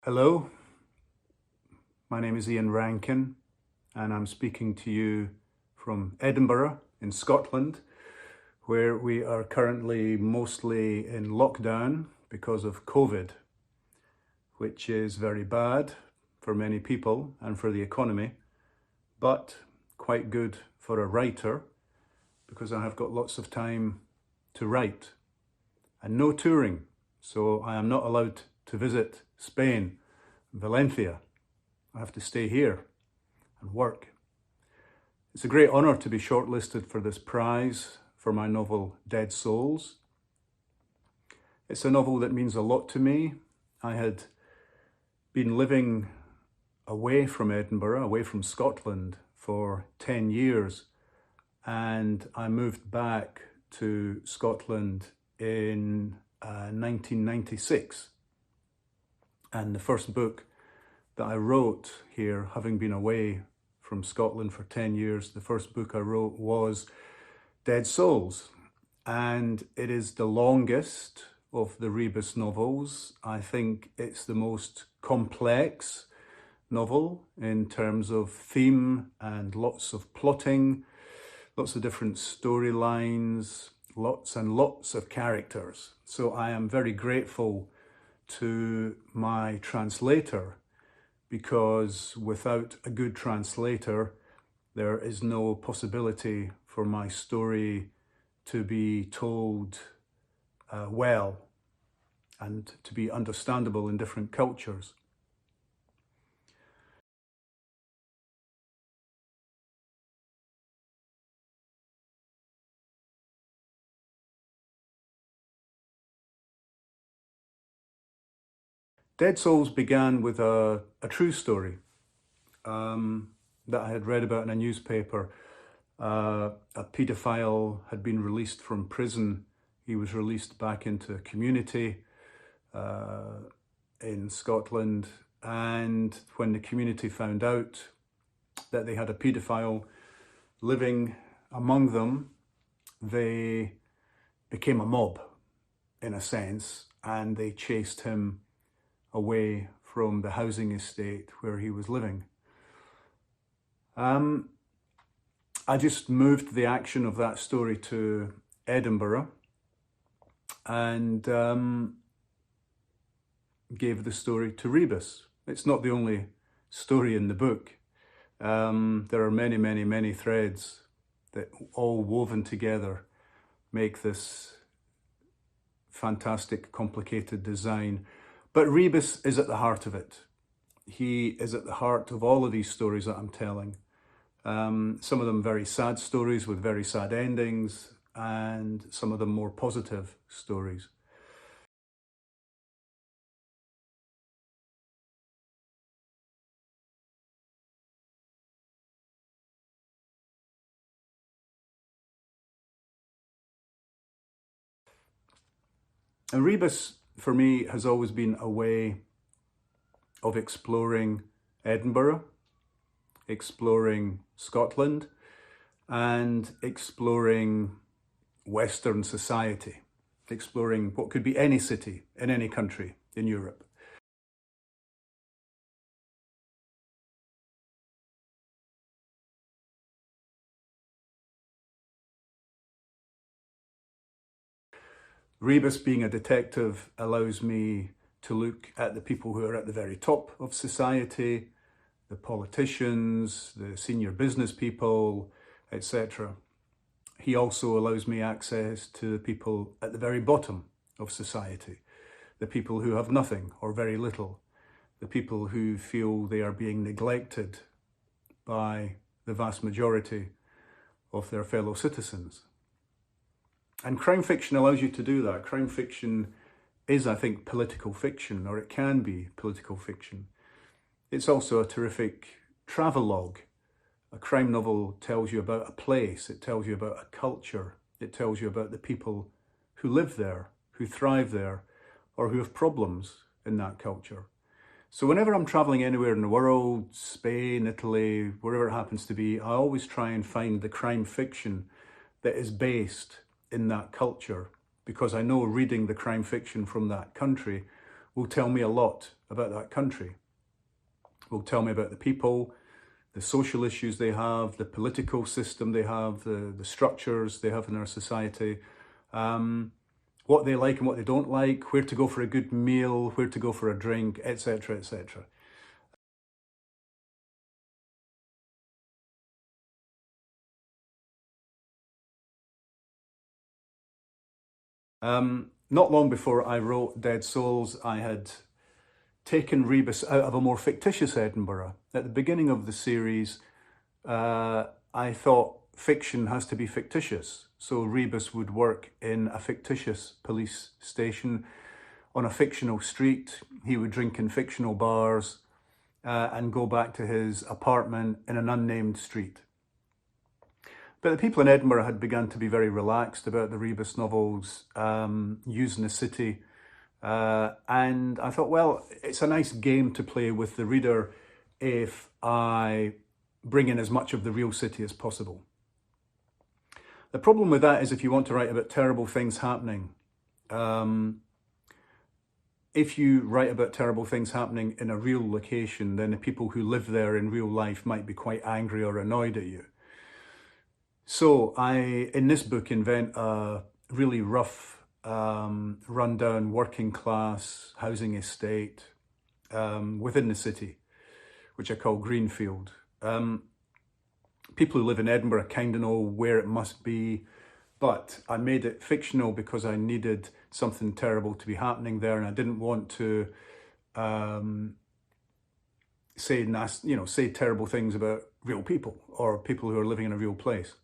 Hello, my name is Ian Rankin and I'm speaking to you from Edinburgh in Scotland, where we are currently mostly in lockdown because of COVID, which is very bad for many people and for the economy, but quite good for a writer because I have got lots of time to write and no touring, so I am not allowed to visit Spain, Valencia. I have to stay here and work. It's a great honour to be shortlisted for this prize for my novel Dead Souls. It's a novel that means a lot to me. I had been living away from Edinburgh, away from Scotland for 10 years, and I moved back to Scotland in 1996. And the first book that I wrote here, having been away from Scotland for 10 years, the first book I wrote was Dead Souls. And it is the longest of the Rebus novels. I think it's the most complex novel in terms of theme and lots of plotting, lots of different storylines, lots and lots of characters. So I am very grateful to my translator, because without a good translator, there is no possibility for my story to be told well and to be understandable in different cultures. Dead Souls began with a true story that I had read about in a newspaper. A paedophile had been released from prison. He was released back into community in Scotland. And when the community found out that they had a paedophile living among them, they became a mob, in a sense, and they chased him away from the housing estate where he was living. I just moved the action of that story to Edinburgh and gave the story to Rebus. It's not the only story in the book. There are many, many, many threads that all woven together make this fantastic, complicated design. But Rebus is at the heart of it. He is at the heart of all of these stories that I'm telling. Some of them very sad stories with very sad endings, and some of them more positive stories. And Rebus, for me, has always been a way of exploring Edinburgh, exploring Scotland, and exploring Western society, exploring what could be any city in any country in Europe. Rebus, being a detective, allows me to look at the people who are at the very top of society, the politicians, the senior business people, etc. He also allows me access to the people at the very bottom of society, the people who have nothing or very little, the people who feel they are being neglected by the vast majority of their fellow citizens. And crime fiction allows you to do that. Crime fiction is, I think, political fiction, or it can be political fiction. It's also a terrific travelogue. A crime novel tells you about a place, it tells you about a culture, it tells you about the people who live there, who thrive there, or who have problems in that culture. So whenever I'm traveling anywhere in the world, Spain, Italy, wherever it happens to be, I always try and find the crime fiction that is based in that culture, because I know reading the crime fiction from that country will tell me a lot about that country. It will tell me about the people, the social issues they have, the political system they have, the structures they have in our society, what they like and what they don't like, where to go for a good meal, where to go for a drink, etc., etc. Not long before I wrote Dead Souls, I had taken Rebus out of a more fictitious Edinburgh. At the beginning of the series, I thought fiction has to be fictitious. So Rebus would work in a fictitious police station on a fictional street. He would drink in fictional bars and go back to his apartment in an unnamed street. But the people in Edinburgh had begun to be very relaxed about the Rebus novels using the city. And I thought, well, it's a nice game to play with the reader if I bring in as much of the real city as possible. The problem with that is if you want to write about terrible things happening, if you write about terrible things happening in a real location, then the people who live there in real life might be quite angry or annoyed at you. So I, in this book, invent a really rough, rundown working class housing estate within the city, which I call Greenfield. People who live in Edinburgh kind of know where it must be, but I made it fictional because I needed something terrible to be happening there, and I didn't want to say terrible things about real people or people who are living in a real place.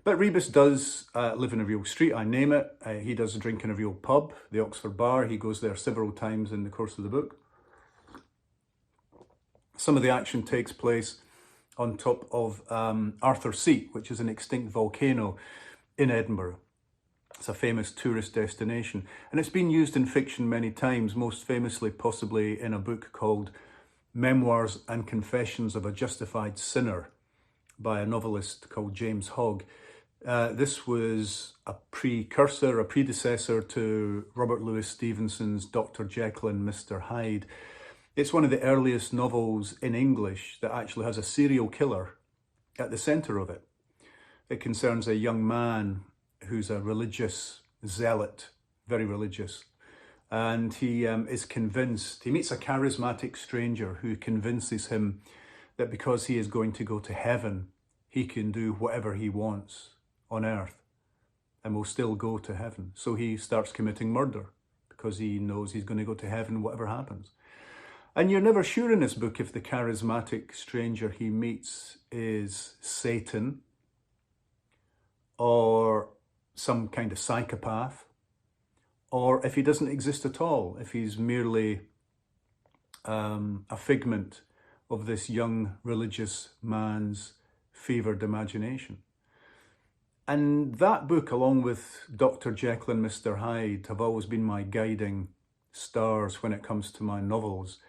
But Rebus does live in a real street, I name it. He does drink in a real pub, the Oxford Bar. He goes there several times in the course of the book. Some of the action takes place on top of Arthur's Seat, which is an extinct volcano in Edinburgh. It's a famous tourist destination. And it's been used in fiction many times, most famously possibly in a book called Memoirs and Confessions of a Justified Sinner by a novelist called James Hogg. This was a predecessor to Robert Louis Stevenson's Dr. Jekyll and Mr. Hyde. It's one of the earliest novels in English that actually has a serial killer at the centre of it. It concerns a young man who's a religious zealot, very religious, and he is convinced, he meets a charismatic stranger who convinces him that because he is going to go to heaven, he can do whatever he wants on earth and will still go to heaven. So he starts committing murder because he knows he's going to go to heaven whatever happens. And you're never sure in this book if the charismatic stranger he meets is Satan or some kind of psychopath, or if he doesn't exist at all, if he's merely a figment of this young religious man's fevered imagination. And that book, along with Dr. Jekyll and Mr. Hyde, have always been my guiding stars when it comes to my novels,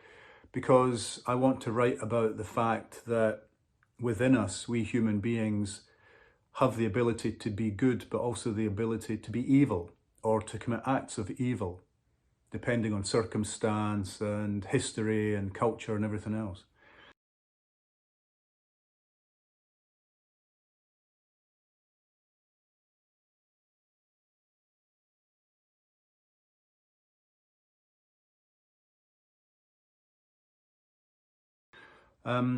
because I want to write about the fact that within us, we human beings have the ability to be good, but also the ability to be evil or to commit acts of evil, depending on circumstance and history and culture and everything else.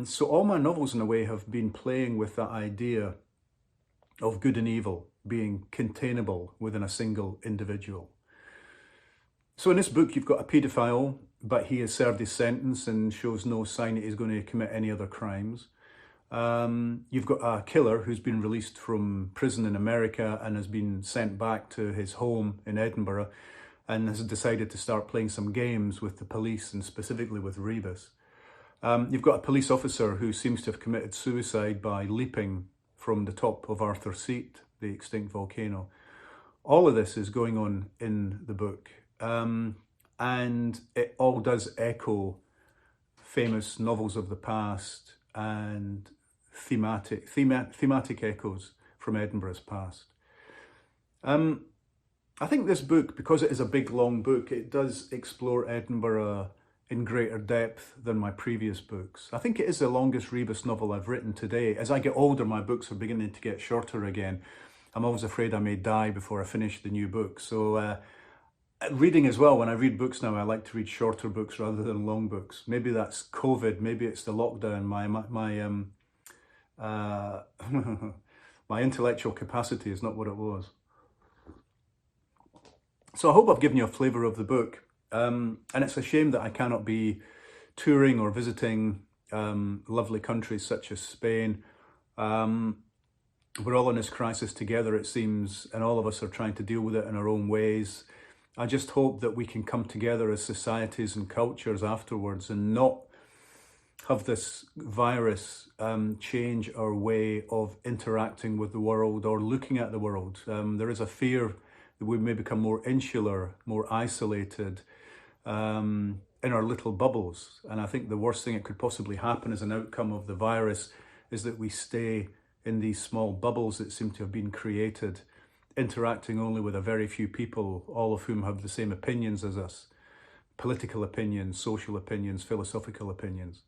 So all my novels, in a way, have been playing with that idea of good and evil being containable within a single individual. So in this book, you've got a paedophile, but he has served his sentence and shows no sign that he's going to commit any other crimes. You've got a killer who's been released from prison in America and has been sent back to his home in Edinburgh and has decided to start playing some games with the police and specifically with Rebus. You've got a police officer who seems to have committed suicide by leaping from the top of Arthur's Seat, the extinct volcano. All of this is going on in the book, and it all does echo famous novels of the past and thematic echoes from Edinburgh's past. I think this book, because it is a big, long book, it does explore Edinburgh in greater depth than my previous books. I think it is the longest Rebus novel I've written today. As I get older, my books are beginning to get shorter again. I'm always afraid I may die before I finish the new book. So reading as well, when I read books now, I like to read shorter books rather than long books. Maybe that's COVID, maybe it's the lockdown. My intellectual capacity is not what it was. So I hope I've given you a flavour of the book. And it's a shame that I cannot be touring or visiting lovely countries such as Spain. We're all in this crisis together, it seems, and all of us are trying to deal with it in our own ways. I just hope that we can come together as societies and cultures afterwards and not have this virus change our way of interacting with the world or looking at the world. There is a fear that we may become more insular, more isolated in our little bubbles. And I think the worst thing that could possibly happen as an outcome of the virus is that we stay in these small bubbles that seem to have been created, interacting only with a very few people, all of whom have the same opinions as us, political opinions, social opinions, philosophical opinions.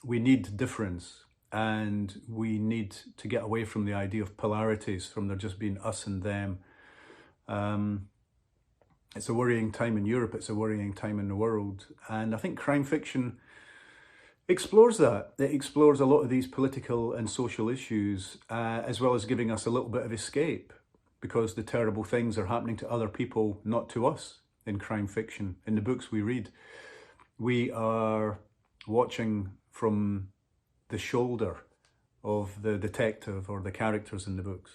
We need difference, and we need to get away from the idea of polarities, from there just being us and them. It's a worrying time in Europe, it's a worrying time in the world, and I think crime fiction explores that. It explores a lot of these political and social issues, as well as giving us a little bit of escape, because the terrible things are happening to other people, not to us, in crime fiction. In the books we read, we are watching from the shoulder of the detective or the characters in the books.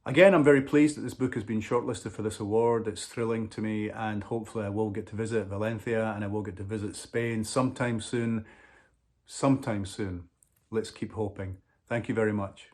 Again, I'm very pleased that this book has been shortlisted for this award. It's thrilling to me, and hopefully I will get to visit Valencia and I will get to visit Spain sometime soon. Sometime soon. Let's keep hoping. Thank you very much.